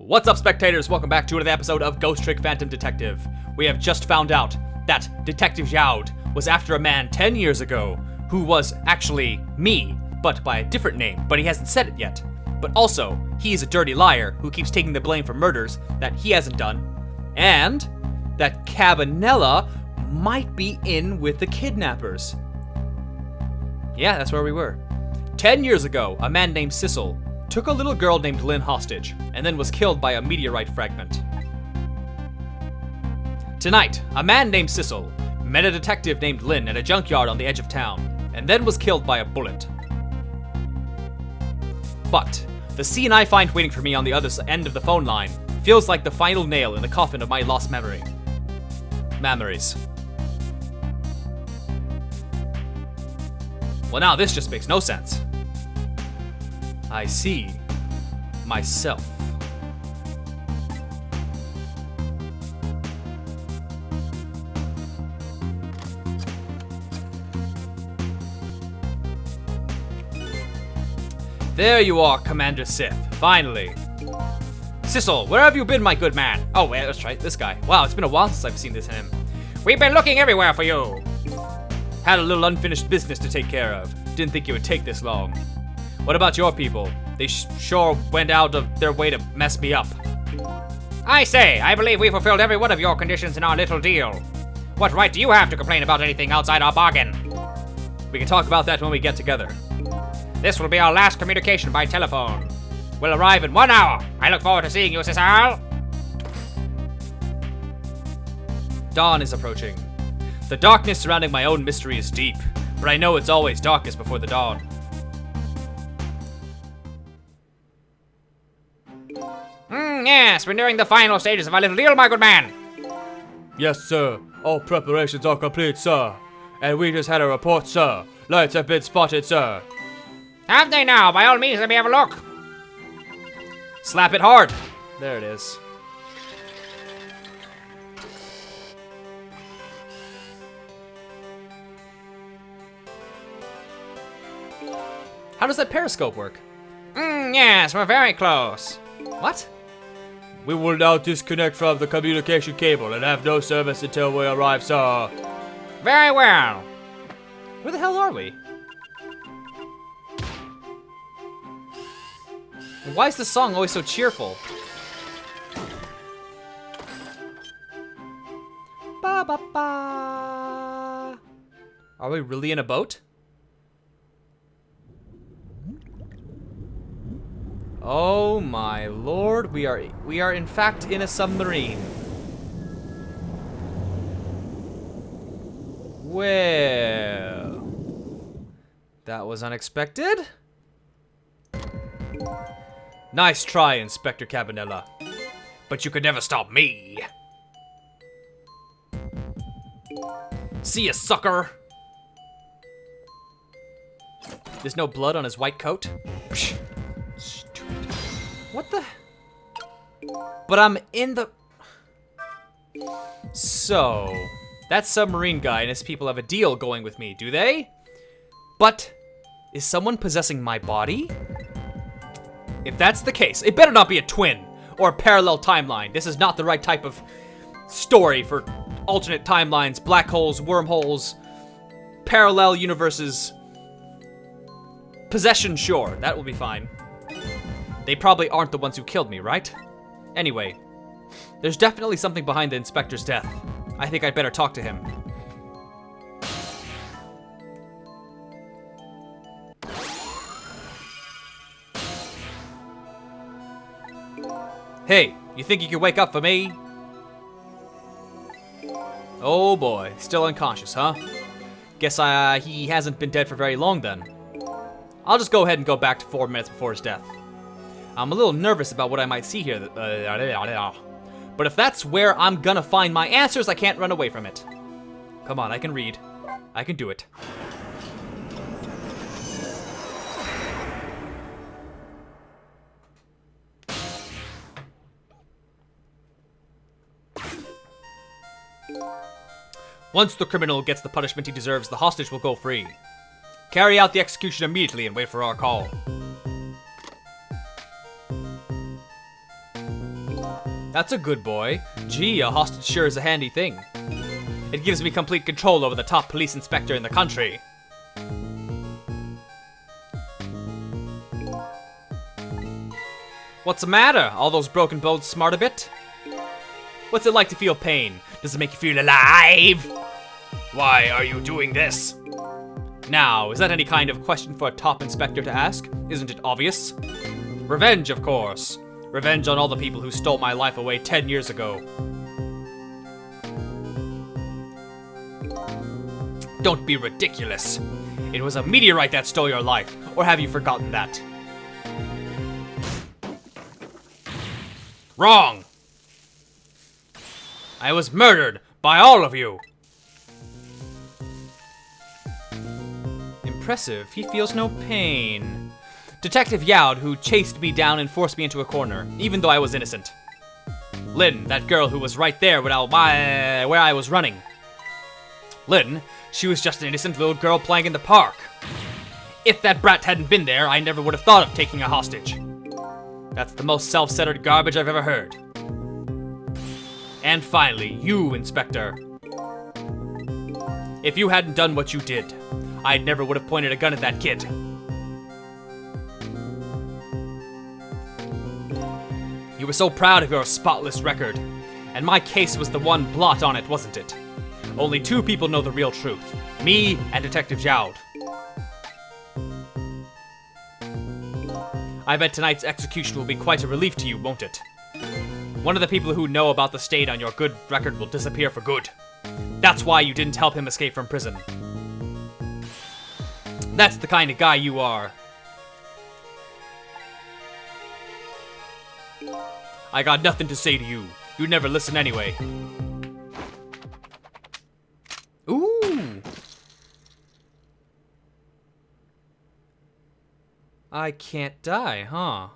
What's up, spectators? Welcome back to another episode of Ghost Trick Phantom Detective. We have just found out that Detective Xiaod was after a man 10 years ago who was actually me, but by a different name, but he hasn't said it yet. But also, he's a dirty liar who keeps taking the blame for murders that he hasn't done, and that Cabanela might be in with the kidnappers. Yeah, that's where we were. 10 years ago, a man named Sissel took a little girl named Lynn hostage, and then was killed by a meteorite fragment. Tonight, a man named Sissel met a detective named Lynn at a junkyard on the edge of town, and then was killed by a bullet. But the scene I find waiting for me on the other end of the phone line feels like the final nail in the coffin of my lost memories. Well, now this just makes no sense. I see myself. There you are, Commander Sith, finally. Sissel, where have you been, my good man? Oh, wait, that's right, this guy. Wow, it's been a while since I've seen this in him. We've been looking everywhere for you. Had a little unfinished business to take care of. Didn't think it would take this long. What about your people? They sure went out of their way to mess me up. I say, I believe we fulfilled every one of your conditions in our little deal. What right do you have to complain about anything outside our bargain? We can talk about that when we get together. This will be our last communication by telephone. We'll arrive in 1 hour. I look forward to seeing you, Sissel. Dawn is approaching. The darkness surrounding my own mystery is deep, but I know it's always darkest before the dawn. Yes, we're nearing the final stages of our little deal, my good man. Yes, sir. All preparations are complete, sir. And we just had a report, sir. Lights have been spotted, sir. Have they now? By all means, let me have a look. Slap it hard. There it is. How does that periscope work? Yes, we're very close. What? We will now disconnect from the communication cable and have no service until we arrive, sir. Very well. Where the hell are we? And why is the song always so cheerful? Ba ba ba. Are we really in a boat? Oh my lord, we are in fact in a submarine. Well, that was unexpected. Nice try, Inspector Cabanela. But you could never stop me. See ya, sucker. There's no blood on his white coat. Psh. What the? But I'm in the... So, that submarine guy and his people have a deal going with me, do they? But, is someone possessing my body? If that's the case, it better not be a twin or a parallel timeline. This is not the right type of story for alternate timelines, black holes, wormholes, parallel universes. Possession, sure, that will be fine. They probably aren't the ones who killed me, right? Anyway, there's definitely something behind the inspector's death. I think I'd better talk to him. Hey, you think you can wake up for me? Oh boy, still unconscious, huh? Guess he hasn't been dead for very long then. I'll just go ahead and go back to 4 minutes before his death. I'm a little nervous about what I might see here. But if that's where I'm gonna find my answers, I can't run away from it. Come on, I can read. I can do it. Once the criminal gets the punishment he deserves, the hostage will go free. Carry out the execution immediately and wait for our call. That's a good boy. Gee, a hostage sure is a handy thing. It gives me complete control over the top police inspector in the country. What's the matter? All those broken bones smart a bit? What's it like to feel pain? Does it make you feel alive? Why are you doing this? Now, is that any kind of question for a top inspector to ask? Isn't it obvious? Revenge, of course. Revenge on all the people who stole my life away 10 years ago. Don't be ridiculous. It was a meteorite that stole your life, or have you forgotten that? Wrong! I was murdered by all of you! Impressive, he feels no pain. Detective Yaud, who chased me down and forced me into a corner, even though I was innocent. Lynn, that girl who was right there where I was running. Lynn, she was just an innocent little girl playing in the park. If that brat hadn't been there, I never would have thought of taking a hostage. That's the most self-centered garbage I've ever heard. And finally, you, Inspector. If you hadn't done what you did, I never would have pointed a gun at that kid. You were so proud of your spotless record, and my case was the one blot on it, wasn't it? Only two people know the real truth, me and Detective Yaud. I bet tonight's execution will be quite a relief to you, won't it? One of the people who know about the stain on your good record will disappear for good. That's why you didn't help him escape from prison. That's the kind of guy you are. I got nothing to say to you. You never listen anyway. Ooh. I can't die, huh?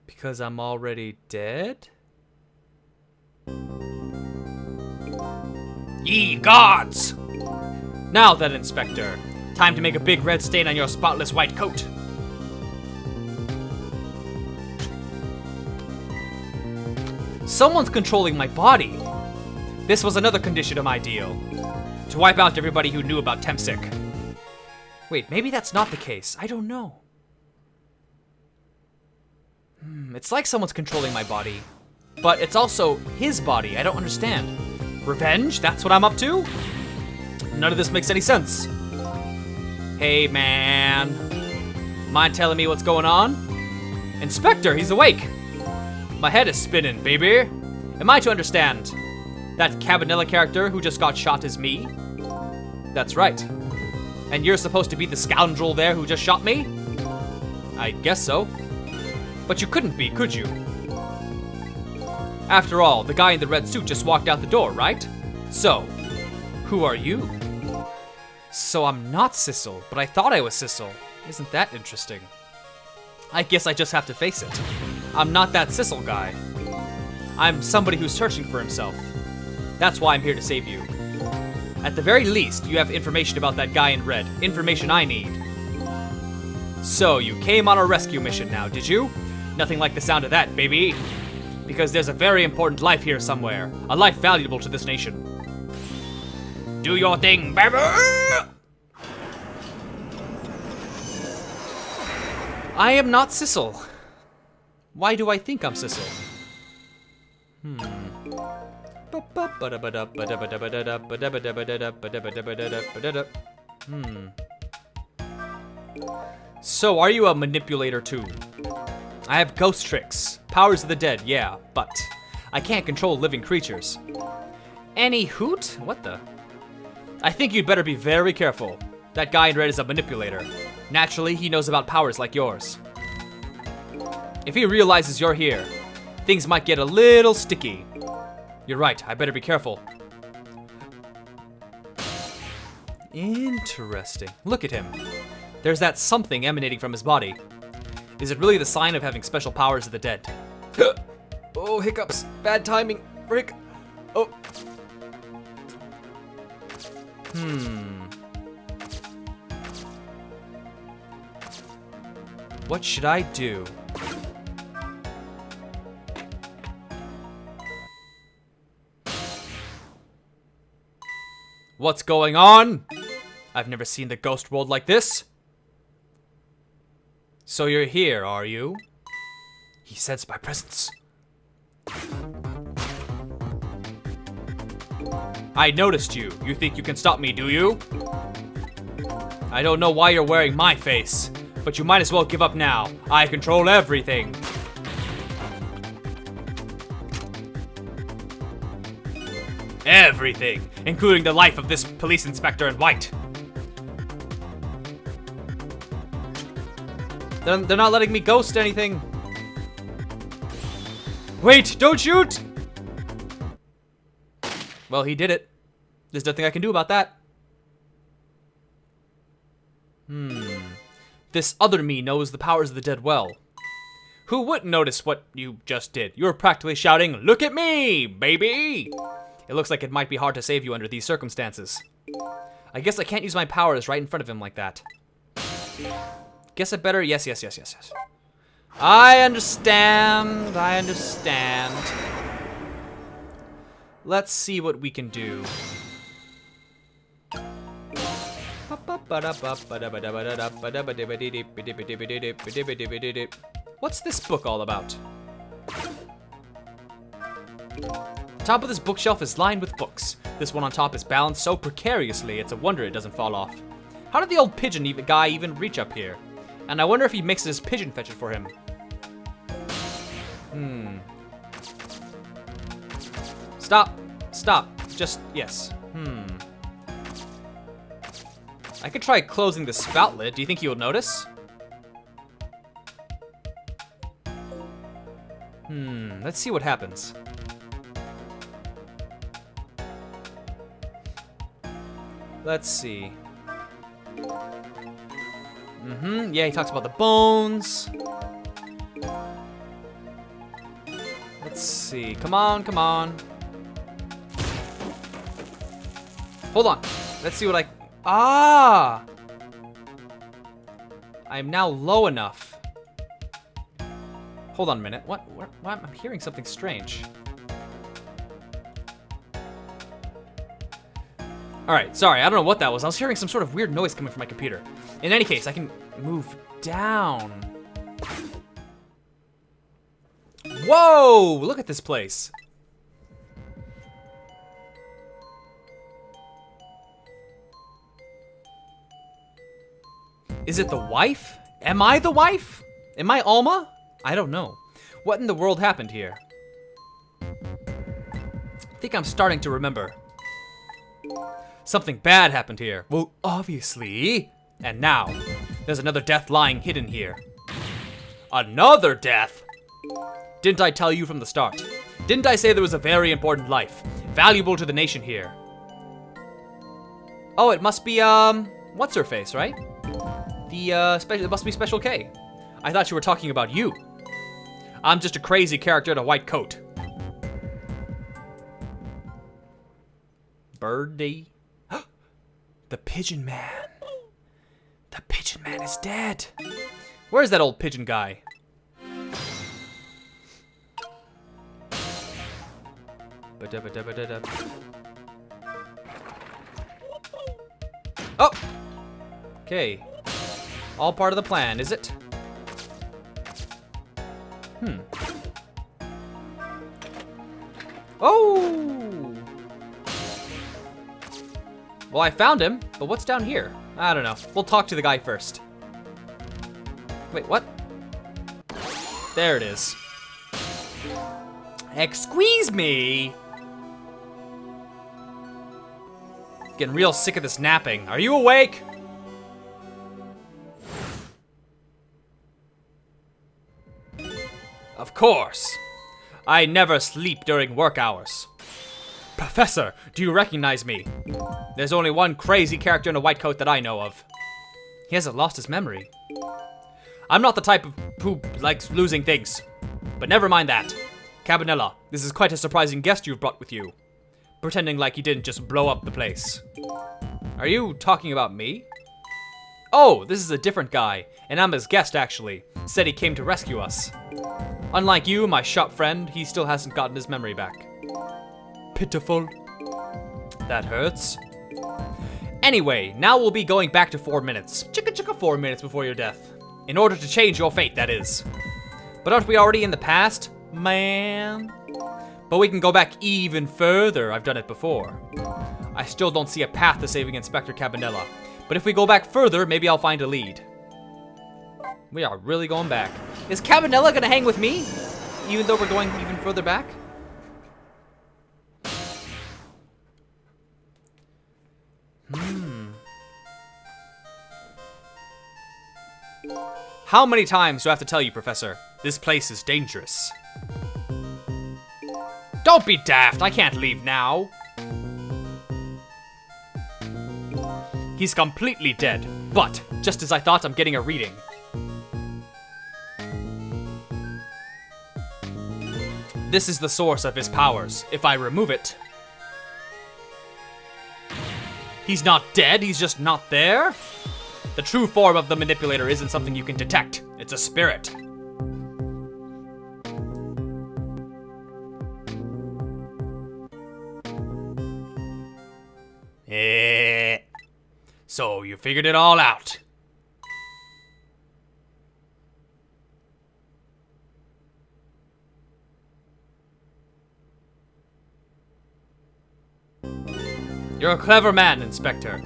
Because I'm already dead? Ye gods! Now then, Inspector. Time to make a big red stain on your spotless white coat. Someone's controlling my body. This was another condition of my deal. To wipe out everybody who knew about Tempsick. Wait, maybe that's not the case. I don't know. It's like someone's controlling my body. But it's also his body. I don't understand. Revenge? That's what I'm up to? None of this makes any sense. Hey, man. Mind telling me what's going on? Inspector, he's awake. My head is spinning, baby. Am I to understand that Cabanilla character who just got shot is me? That's right. And you're supposed to be the scoundrel there who just shot me? I guess so. But you couldn't be, could you? After all, the guy in the red suit just walked out the door, right? So, who are you? So I'm not Sissel, but I thought I was Sissel. Isn't that interesting? I guess I just have to face it. I'm not that Sissel guy. I'm somebody who's searching for himself. That's why I'm here to save you. At the very least, you have information about that guy in red. Information I need. So, you came on a rescue mission now, did you? Nothing like the sound of that, baby. Because there's a very important life here somewhere. A life valuable to this nation. Do your thing, baby! I am not Sissel. Why do I think I'm Sissel? So, are you a manipulator too? I have ghost tricks, powers of the dead, yeah, but I can't control living creatures. Any hoot? What the? I think you'd better be very careful. That guy in red is a manipulator. Naturally, he knows about powers like yours. If he realizes you're here, things might get a little sticky. You're right, I better be careful. Interesting. Look at him. There's that something emanating from his body. Is it really the sign of having special powers of the dead? Oh, hiccups. Bad timing. Frick. Oh. What should I do? What's going on? I've never seen the ghost world like this. So you're here, are you? He sensed my presence. I noticed you. You think you can stop me, do you? I don't know why you're wearing my face, but you might as well give up now. I control everything. Everything, including the life of this police inspector in white. They're not letting me ghost anything. Wait, don't shoot! Well, he did it. There's nothing I can do about that. This other me knows the powers of the dead well. Who wouldn't notice what you just did? You were practically shouting, "Look at me, baby!" It looks like it might be hard to save you under these circumstances. I guess I can't use my powers right in front of him like that. Guess I better, yes. I understand. Let's see what we can do. What's this book all about? Top of this bookshelf is lined with books. This one on top is balanced so precariously, it's a wonder it doesn't fall off. How did the old pigeon guy even reach up here? And I wonder if he makes his pigeon fetch it for him. Stop. Just, yes. I could try closing the spout lid. Do you think he will notice? Let's see what happens. Let's see. Yeah, he talks about the bones. Let's see. Come on. Hold on. Let's see what I'm now low enough. Hold on a minute. What? I'm hearing something strange. Alright, sorry, I don't know what that was. I was hearing some sort of weird noise coming from my computer. In any case, I can move down. Whoa! Look at this place. Is it the wife? Am I the wife? Am I Alma? I don't know. What in the world happened here? I think I'm starting to remember. Something bad happened here. Well, obviously. And now, there's another death lying hidden here. Another death? Didn't I tell you from the start? Didn't I say there was a very important life, valuable to the nation here? Oh, it must be, what's her face, right? It must be Special K. I thought you were talking about you. I'm just a crazy character in a white coat. Birdie. The Pigeon Man. The Pigeon Man is dead. Where's that old pigeon guy? Oh! Okay. All part of the plan, is it? Oh! Well, I found him, but what's down here? I don't know. We'll talk to the guy first. Wait, what? There it is. Excuse me! Getting real sick of this napping. Are you awake? Of course. I never sleep during work hours. Professor, do you recognize me? There's only one crazy character in a white coat that I know of. He hasn't lost his memory. I'm not the type of who likes losing things. But never mind that. Cabanilla, this is quite a surprising guest you've brought with you. Pretending like he didn't just blow up the place. Are you talking about me? Oh, this is a different guy, and I'm his guest actually. Said he came to rescue us. Unlike you, my shop friend, he still hasn't gotten his memory back. Pitiful. That hurts. Anyway, now we'll be going back to 4 minutes. Chicka chicka 4 minutes before your death. In order to change your fate, that is. But aren't we already in the past? Man. But we can go back even further. I've done it before. I still don't see a path to saving Inspector Cabanela. But if we go back further, maybe I'll find a lead. We are really going back. Is Cabanela gonna hang with me? Even though we're going even further back? How many times do I have to tell you, Professor? This place is dangerous. Don't be daft, I can't leave now. He's completely dead, but just as I thought, I'm getting a reading. This is the source of his powers. If I remove it... He's not dead, he's just not there? The true form of the manipulator isn't something you can detect. It's a spirit. So you figured it all out. You're a clever man, Inspector.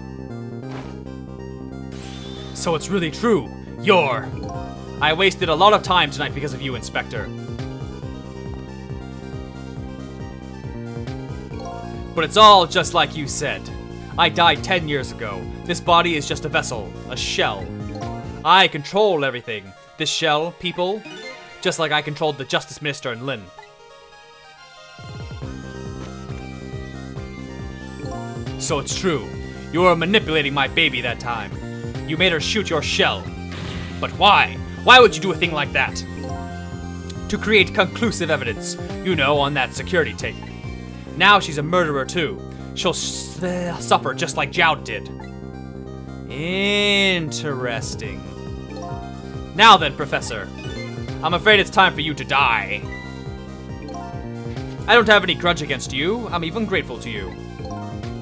So it's really true. I wasted a lot of time tonight because of you, Inspector. But it's all just like you said. I died 10 years ago. This body is just a vessel, a shell. I control everything. This shell, people, just like I controlled the Justice Minister and Lin. So it's true. You were manipulating my baby that time. You made her shoot your shell. But why? Why would you do a thing like that? To create conclusive evidence, you know, on that security tape. Now she's a murderer too. She'll suffer just like Joud did. Interesting. Now then, Professor. I'm afraid it's time for you to die. I don't have any grudge against you. I'm even grateful to you.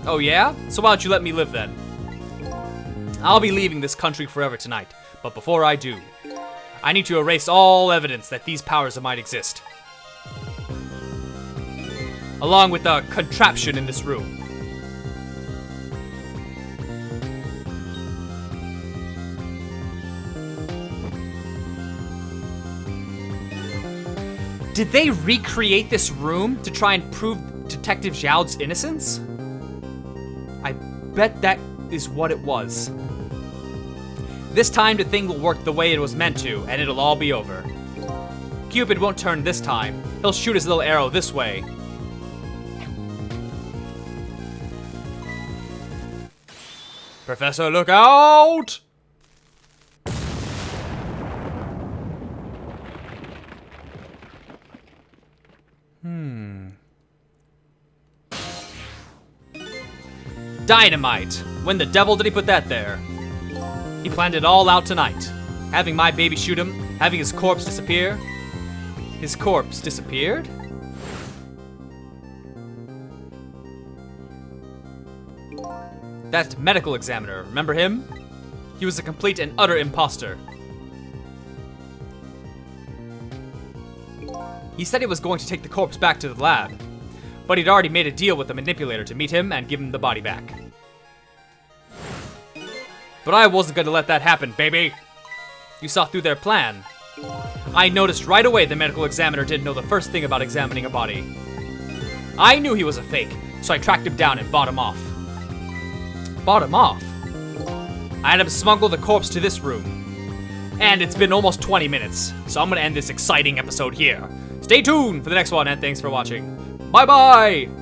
Oh yeah? So why don't you let me live then? I'll be leaving this country forever tonight, but before I do, I need to erase all evidence that these powers might exist. Along with the contraption in this room. Did they recreate this room to try and prove Detective Zhao's innocence? I bet that is what it was. This time the thing will work the way it was meant to, and it'll all be over. Cupid won't turn this time. He'll shoot his little arrow this way. Professor, look out! Dynamite! When the devil did he put that there? He planned it all out tonight. Having my baby shoot him, having his corpse disappear. His corpse disappeared? That medical examiner, remember him? He was a complete and utter imposter. He said he was going to take the corpse back to the lab, but he'd already made a deal with the manipulator to meet him and give him the body back. But I wasn't going to let that happen, baby. You saw through their plan. I noticed right away the medical examiner didn't know the first thing about examining a body. I knew he was a fake, so I tracked him down and bought him off. Bought him off? I had him smuggle the corpse to this room. And it's been almost 20 minutes, so I'm gonna end this exciting episode here. Stay tuned for the next one, and thanks for watching. Bye-bye!